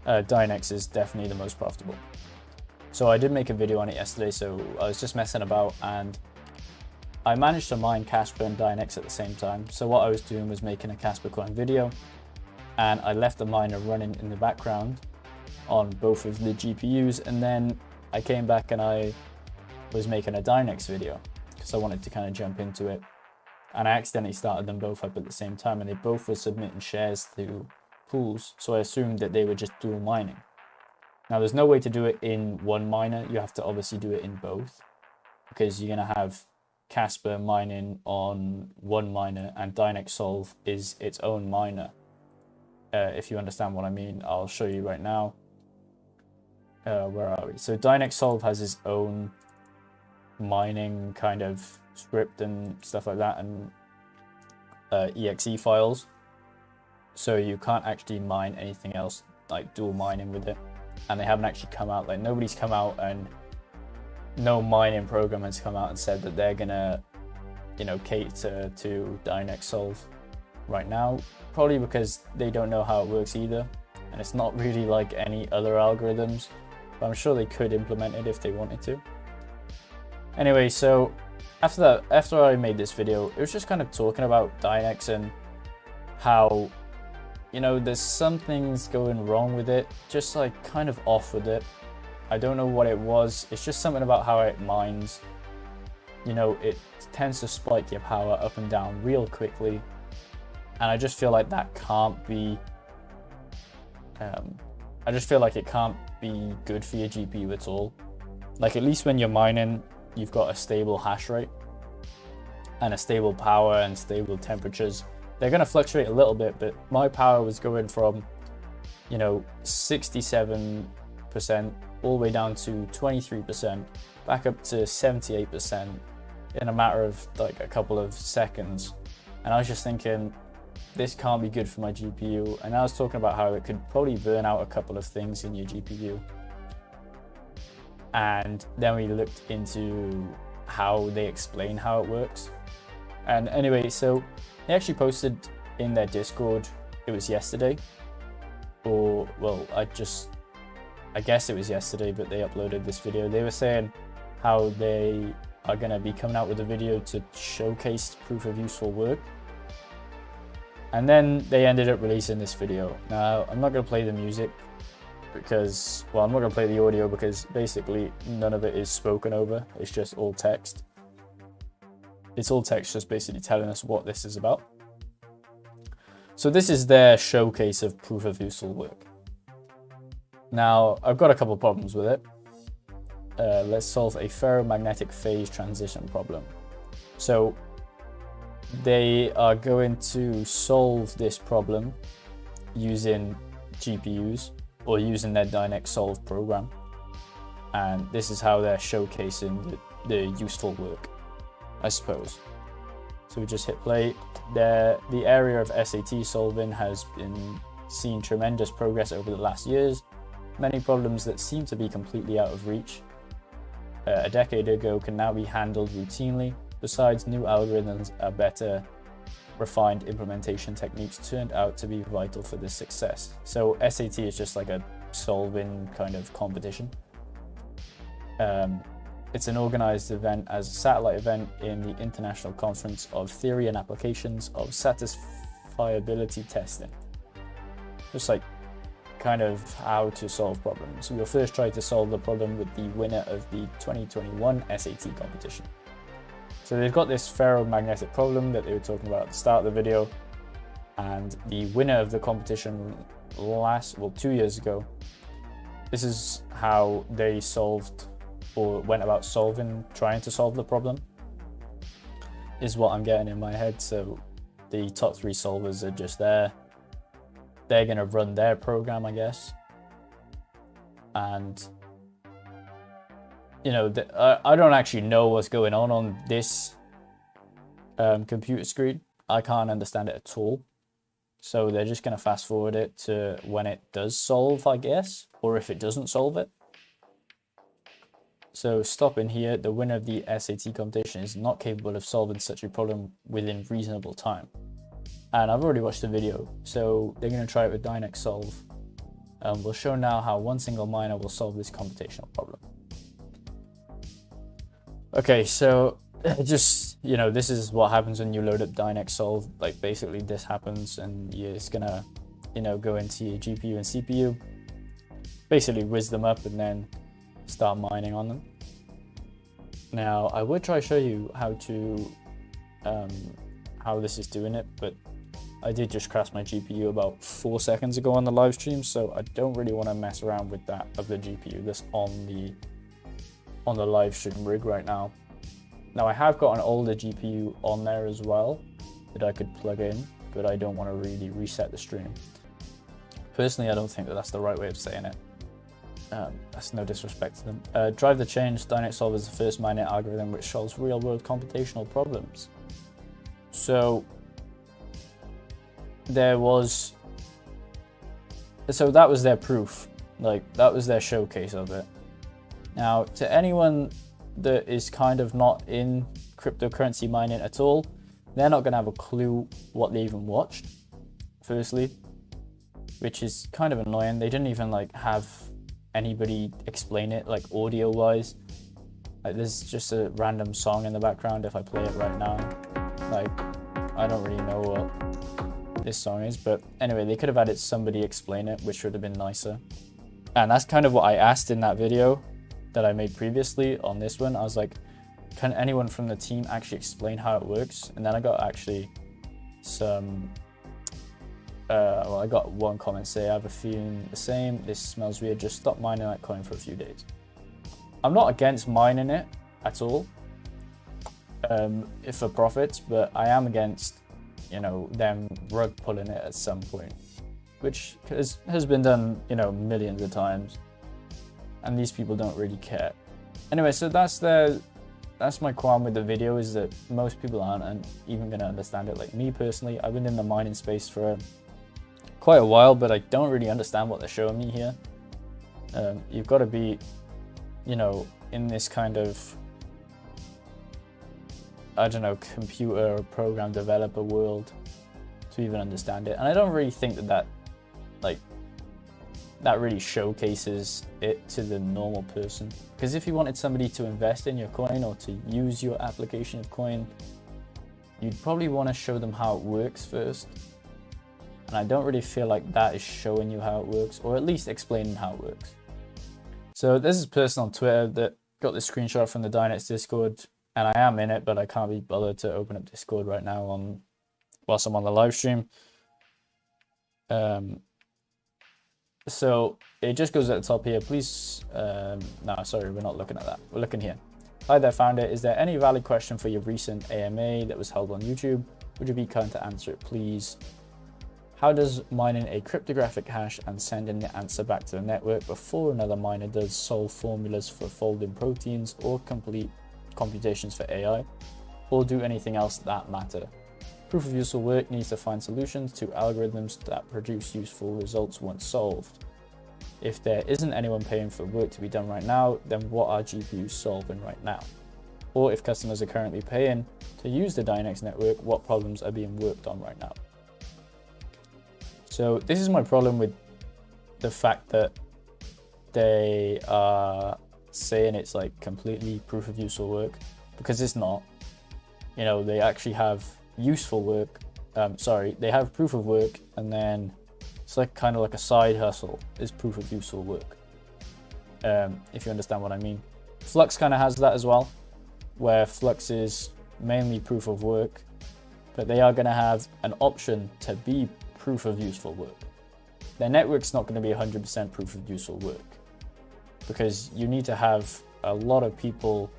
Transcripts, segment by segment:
Dynex is definitely the most profitable. So I did make a video on it yesterday, so I was just messing about and I managed to mine Casper and Dynex at the same time. So what I was doing was making a Casper coin video, and I left the miner running in the background on both of the GPUs, and then I came back and I was making a Dynex video because I wanted to kind of jump into it, and I accidentally started them both up at the same time, and they both were submitting shares to pools, so I assumed that they were just dual mining. Now there's no way to do it in one miner, you have to obviously do it in both, because you're going to have Casper mining on one miner and Dynex Solve is its own miner. If you understand what I mean, I'll show you right now. Where are we? So Dynex Solve has its own mining kind of script and stuff like that, and exe files. So you can't actually mine anything else like dual mining with it. And they haven't actually come out, like nobody's come out, and no mining program has come out and said that they're gonna, you know, cater to Dynex Solve right now. Probably because they don't know how it works either, and it's not really like any other algorithms, but I'm sure they could implement it if they wanted to. Anyway, so after I made this video, it was just kind of talking about Dynex and how, you know, there's some things going wrong with it, just like kind of off with it. I don't know what it was. It's just something about how it mines. You know, it tends to spike your power up and down real quickly. And I just feel like that can't be, I just feel like it can't be good for your GPU at all. Like, at least when you're mining, you've got a stable hash rate and a stable power and stable temperatures. They're going to fluctuate a little bit, but my power was going from, you know, 67% all the way down to 23%, back up to 78% in a matter of like a couple of seconds. And I was just thinking, this can't be good for my GPU. And I was talking about how it could probably burn out a couple of things in your GPU. And then we looked into how they explain how it works. And anyway, so they actually posted in their Discord, it was yesterday, or well, I guess it was yesterday, but they uploaded this video. They were saying how they are going to be coming out with a video to showcase proof of useful work. And then they ended up releasing this video. Now, I'm not going to play the music because, well, I'm not going to play the audio because basically none of it is spoken over. It's just all text. It's all text just basically telling us what this is about. So this is their showcase of proof of useful work. Now, I've got a couple problems with it. Let's solve a ferromagnetic phase transition problem. So they are going to solve this problem using GPUs or using their Dynex Solve program. And this is how they're showcasing the useful work, I suppose. So we just hit play. The area of SAT solving has been seen tremendous progress over the last years. Many problems that seem to be completely out of reach a decade ago can now be handled routinely. Besides, new algorithms are better refined implementation techniques turned out to be vital for this success. So SAT is just like a solving kind of competition. It's an organized event as a satellite event in the International Conference of Theory and Applications of Satisfiability Testing. Just like kind of how to solve problems. We'll first try to solve the problem with the winner of the 2021 SAT competition. So they've got this ferromagnetic problem that they were talking about at the start of the video, and the winner of the competition 2 years ago. This is how they solved or went about trying to solve the problem, is what I'm getting in my head. So the top 3 solvers are just there. They're going to run their program, I guess. And, you know, I don't actually know what's going on this computer screen. I can't understand it at all. So they're just going to fast forward it to when it does solve, I guess, or if it doesn't solve it. So stopping here, the winner of the SAT competition is not capable of solving such a problem within reasonable time. And I've already watched the video, so they're going to try it with Dynex Solve. We'll show now how one single miner will solve this computational problem. Okay, so just, you know, this is what happens when you load up Dynex Solve. Like basically this happens and it's gonna, you know, go into your GPU and CPU, basically whiz them up and then start mining on them. Now I would try to show you how to, how this is doing it, but I did just crash my GPU about 4 seconds ago on the live stream, so I don't really want to mess around with that of the GPU that's on the live stream rig right now. Now I have got an older GPU on there as well that I could plug in, but I don't want to really reset the stream. Personally, I don't think that that's the right way of saying it. That's no disrespect to them. Drive the change. Dynex Solve is the first mining algorithm which solves real-world computational problems. So that was their proof. Like that was their showcase of it. Now, to anyone that is kind of not in cryptocurrency mining at all, they're not going to have a clue what they even watched, firstly, which is kind of annoying. They didn't even like have anybody explain it like audio wise. Like there's just a random song in the background if I play it right now. Like I don't really know what this song is, but anyway, they could have added somebody explain it, which would have been nicer. And that's kind of what I asked in that video that I made previously on this one. I was like, can anyone from the team actually explain how it works? And then I got actually some, well, I got one comment say, I have a feeling the same, this smells weird, just stop mining that coin for a few days. I'm not against mining it at all, if for profits, but I am against, you know, them rug pulling it at some point, which has been done, you know, millions of times. And these people don't really care. Anyway, so that's my qualm with the video, is that most people aren't even going to understand it. Like me personally, I've been in the mining space for quite a while, but I don't really understand what they're showing me here. You've got to be, you know, in this kind of, I don't know, computer or program developer world to even understand it. And I don't really think that really showcases it to the normal person. Because if you wanted somebody to invest in your coin or to use your application of coin, you'd probably want to show them how it works first. And I don't really feel like that is showing you how it works, or at least explaining how it works. So this is a person on Twitter that got this screenshot from the Dynex Discord, and I am in it, but I can't be bothered to open up Discord right now whilst I'm on the live stream. So it just goes at the top here. Please, no, sorry, we're not looking at that. We're looking here. Hi there, founder. Is there any valid question for your recent AMA that was held on YouTube? Would you be kind to answer it, please? How does mining a cryptographic hash and sending the answer back to the network before another miner does solve formulas for folding proteins or complete computations for AI, or do anything else that matter? Proof of useful work needs to find solutions to algorithms that produce useful results once solved. If there isn't anyone paying for work to be done right now, then what are GPUs solving right now? Or if customers are currently paying to use the Dynex network, what problems are being worked on right now? So this is my problem with the fact that they are saying it's like completely proof of useful work, because it's not. You know, they actually have useful work, they have proof of work, and then it's like kind of like a side hustle is proof of useful work, if you understand what I mean. Flux kind of has that as well, where Flux is mainly proof of work, but they are going to have an option to be proof of useful work. Their network's not going to be 100% proof of useful work, because you need to have a lot of people,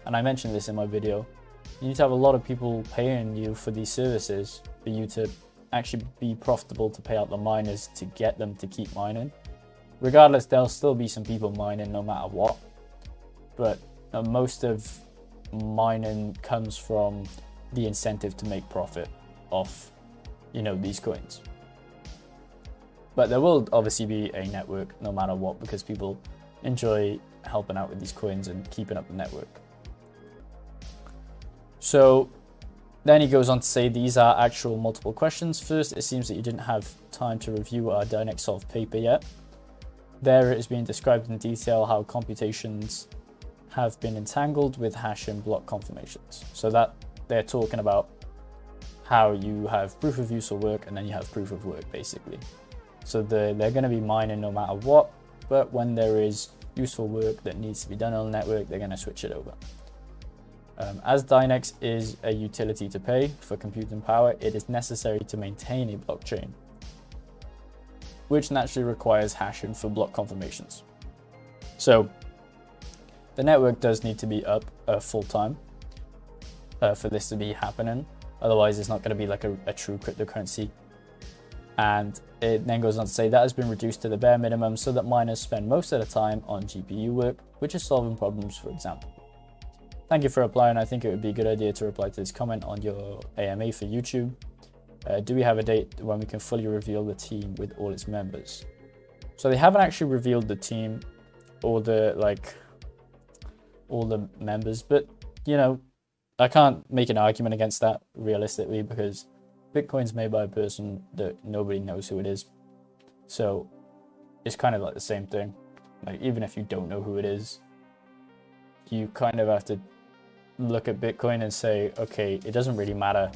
and I mentioned this in my video, you need to have a lot of people paying you for these services for you to actually be profitable to pay out the miners to get them to keep mining. Regardless, there'll still be some people mining no matter what, but most of mining comes from the incentive to make profit off, you know, these coins. But there will obviously be a network no matter what, because people enjoy helping out with these coins and keeping up the network. So then he goes on to say these are actual multiple questions. First, it seems that you didn't have time to review our Dynex Solve paper yet. There it is being described in detail how computations have been entangled with hash and block confirmations. So that they're talking about how you have proof of useful work and then you have proof of work, basically. So they're going to be mining no matter what, but when there is useful work that needs to be done on the network, they're going to switch it over. As Dynex is a utility to pay for computing power, it is necessary to maintain a blockchain, which naturally requires hashing for block confirmations. So the network does need to be up full time for this to be happening. Otherwise, it's not going to be like a true cryptocurrency. And it then goes on to say that has been reduced to the bare minimum so that miners spend most of the time on GPU work, which is solving problems, for example. Thank you for replying. I think it would be a good idea to reply to this comment on your AMA for YouTube. Do we have a date when we can fully reveal the team with all its members? So they haven't actually revealed the team or all the members, but you know, I can't make an argument against that realistically because Bitcoin's made by a person that nobody knows who it is. So it's kind of like the same thing. Like, even if you don't know who it is, you kind of have to look at Bitcoin and say, okay, it doesn't really matter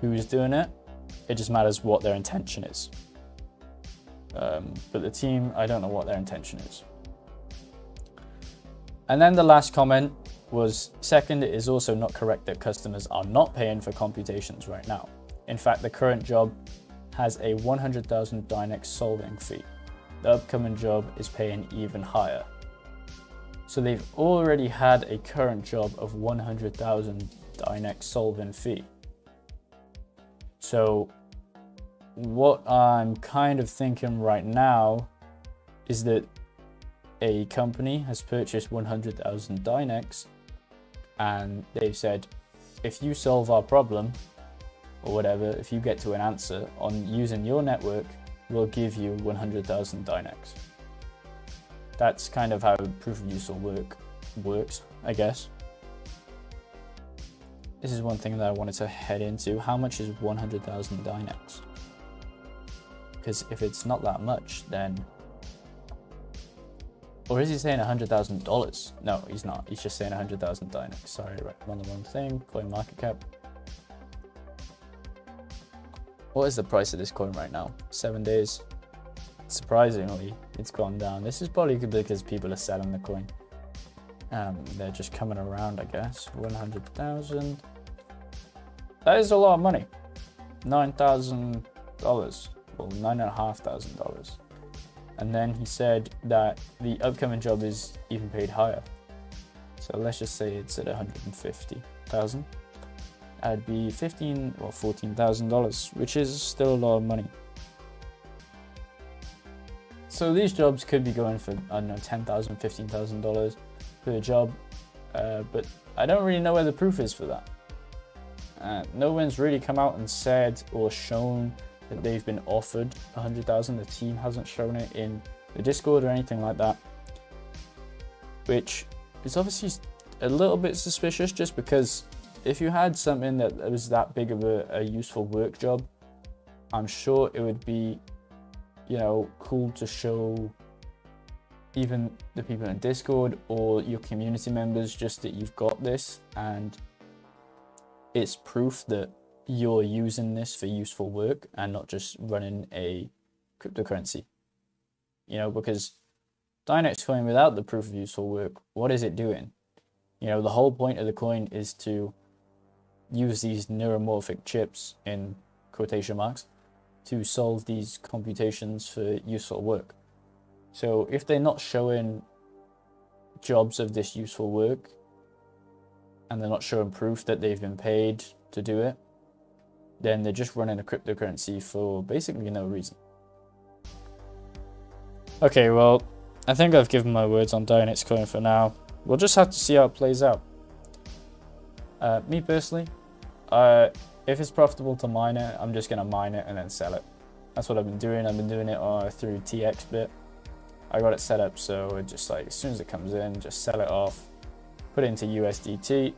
who's doing it. It just matters what their intention is. But the team, I don't know what their intention is. And then the last comment was, second, it is also not correct that customers are not paying for computations right now. In fact, the current job has a 100,000 Dynex solving fee. The upcoming job is paying even higher. So they've already had a current job of 100,000 Dynex solving fee. So what I'm kind of thinking right now is that a company has purchased 100,000 Dynex and they've said, if you solve our problem or whatever, if you get to an answer on using your network, we'll give you 100,000 Dynex. That's kind of how proof of useful work works, I guess. This is one thing that I wanted to head into. How much is 100,000 Dynex? Because if it's not that much, then... Or is he saying $100,000? No, he's not. He's just saying 100,000 Dynex. Sorry, right, I'm on the wrong thing. Coin market cap. What is the price of this coin right now? 7 days. Surprisingly, it's gone down. This is probably because people are selling the coin. They're just coming around, I guess. 100,000. That is a lot of money. $9,000. Well, $9,500. And then he said that the upcoming job is even paid higher. So let's just say it's at 150,000. That'd be $15,000 or $14,000, which is still a lot of money. So these jobs could be going for, I don't know, $10,000, $15,000 per job, but I don't really know where the proof is for that. No one's really come out and said or shown that they've been offered 100,000. The team hasn't shown it in the Discord or anything like that, which is obviously a little bit suspicious, just because if you had something that was that big of a useful work job, I'm sure it would be, you know, cool to show even the people in Discord or your community members just that you've got this and it's proof that you're using this for useful work and not just running a cryptocurrency. You know, because Dynex coin without the proof of useful work, what is it doing? You know, the whole point of the coin is to use these neuromorphic chips, in quotation marks, to solve these computations for useful work. So if they're not showing jobs of this useful work and they're not showing proof that they've been paid to do it, then they're just running a cryptocurrency for basically no reason. Okay, well, I think I've given my words on Dynex coin for now. We'll just have to see how it plays out. Me personally, if it's profitable to mine it, I'm just going to mine it and then sell it. That's what I've been doing. I've been doing it through TXBit. I got it set up so it just, like, as soon as it comes in, just sell it off, put it into USDT,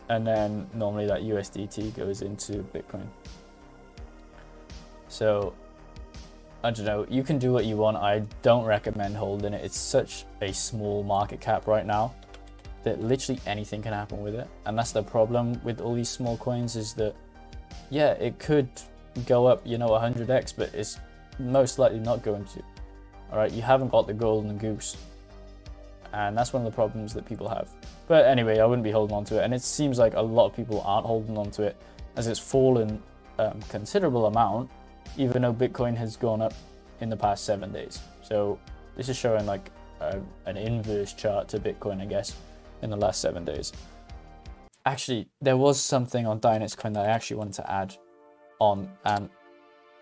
and then normally that USDT goes into Bitcoin. So I don't know, you can do what you want. I don't recommend holding it. It's such a small market cap right now that literally anything can happen with it. And that's the problem with all these small coins, is that, yeah, it could go up, you know, 100x, but it's most likely not going to. All right, you haven't got the golden goose. And that's one of the problems that people have. But anyway, I wouldn't be holding on to it. And it seems like a lot of people aren't holding on to it, as it's fallen considerable amount, even though Bitcoin has gone up in the past 7 days. So this is showing like an inverse chart to Bitcoin, I guess, in the last 7 days. Actually, there was something on Dynex Coin that I actually wanted to add on, and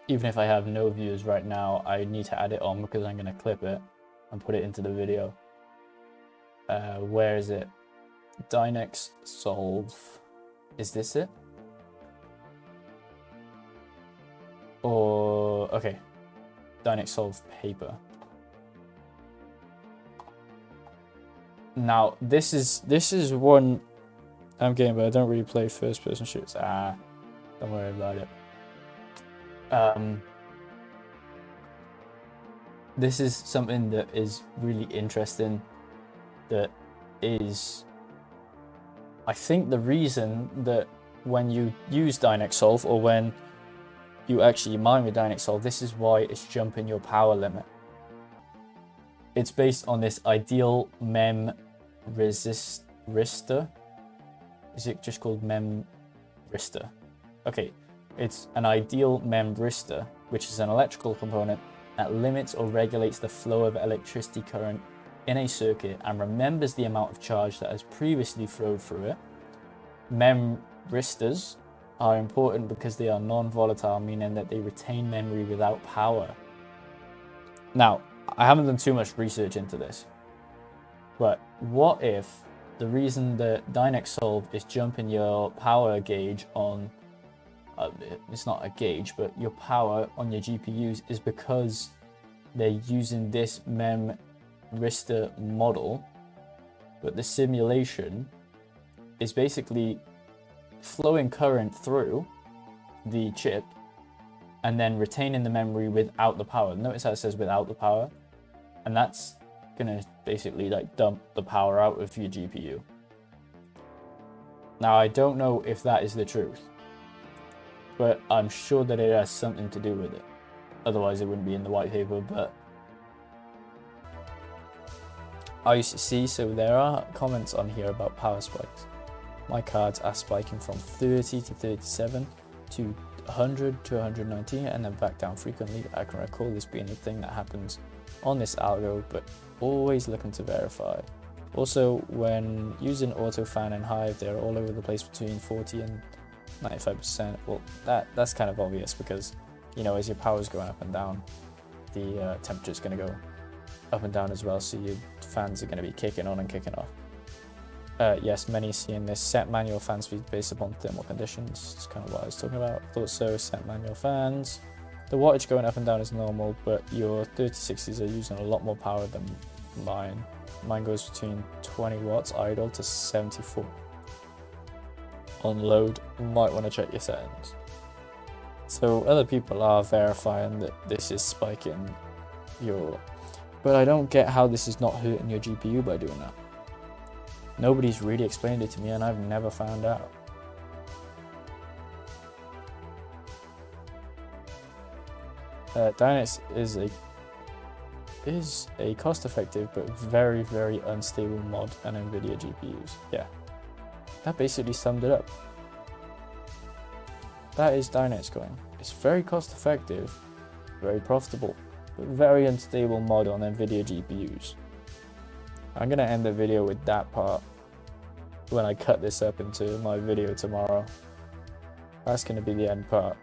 even if I have no views right now, I need to add it on because I'm going to clip it and put it into the video. Where is it? Dynex Solve. Is this it? Or, okay, Dynex Solve paper. Now, this is one I'm getting, but I don't really play first person shooters. Don't worry about it. This is something that is really interesting, that is, I think, the reason that when you use Dynex Solve, or when you actually mine with Dynex Solve, this is why it's jumping your power limit. It's based on this ideal mem resistor. Is it just called mem resistor? Okay, it's an ideal mem resistor, which is an electrical component that limits or regulates the flow of electricity current in a circuit and remembers the amount of charge that has previously flowed through it. Mem resistors are important because they are non-volatile, meaning that they retain memory without power. Now, I haven't done too much research into this, but what if the reason that Dynex Solve is jumping your power gauge on, it's not a gauge, but your power on your GPUs is because they're using this mem resistor model, but the simulation is basically flowing current through the chip and then retaining the memory without the power. Notice how it says without the power, and that's gonna basically like dump the power out of your GPU. Now, I don't know if that is the truth, but I'm sure that it has something to do with it. Otherwise it wouldn't be in the white paper. But I used to see, so there are comments on here about power spikes. My cards are spiking from 30 to 37 to 100 to 119 and then back down frequently. I can recall this being a thing that happens on this algo, but always looking to verify. Also, when using AutoFan and Hive, they're all over the place between 40 and 95%. Well, that's kind of obvious because, you know, as your power is going up and down, the temperature is going to go up and down as well, so your fans are going to be kicking on and kicking off. Yes, many seeing this. Set manual fan speed based upon thermal conditions. That's kind of what I was talking about. Thought so. Set manual fans. The wattage going up and down is normal, but your 3060s are using a lot more power than mine. Mine goes between 20 watts idle to 74 on load. You might want to check your settings. So other people are verifying that this is spiking your, but I don't get how this is not hurting your GPU by doing that. Nobody's really explained it to me, and I've never found out. Dynex is a cost-effective but very, very unstable mod on NVIDIA GPUs. Yeah, that basically summed it up. That is Dynex Coin. It's very cost-effective, very profitable, but very unstable mod on NVIDIA GPUs. I'm gonna end the video with that part when I cut this up into my video tomorrow. That's gonna be the end part.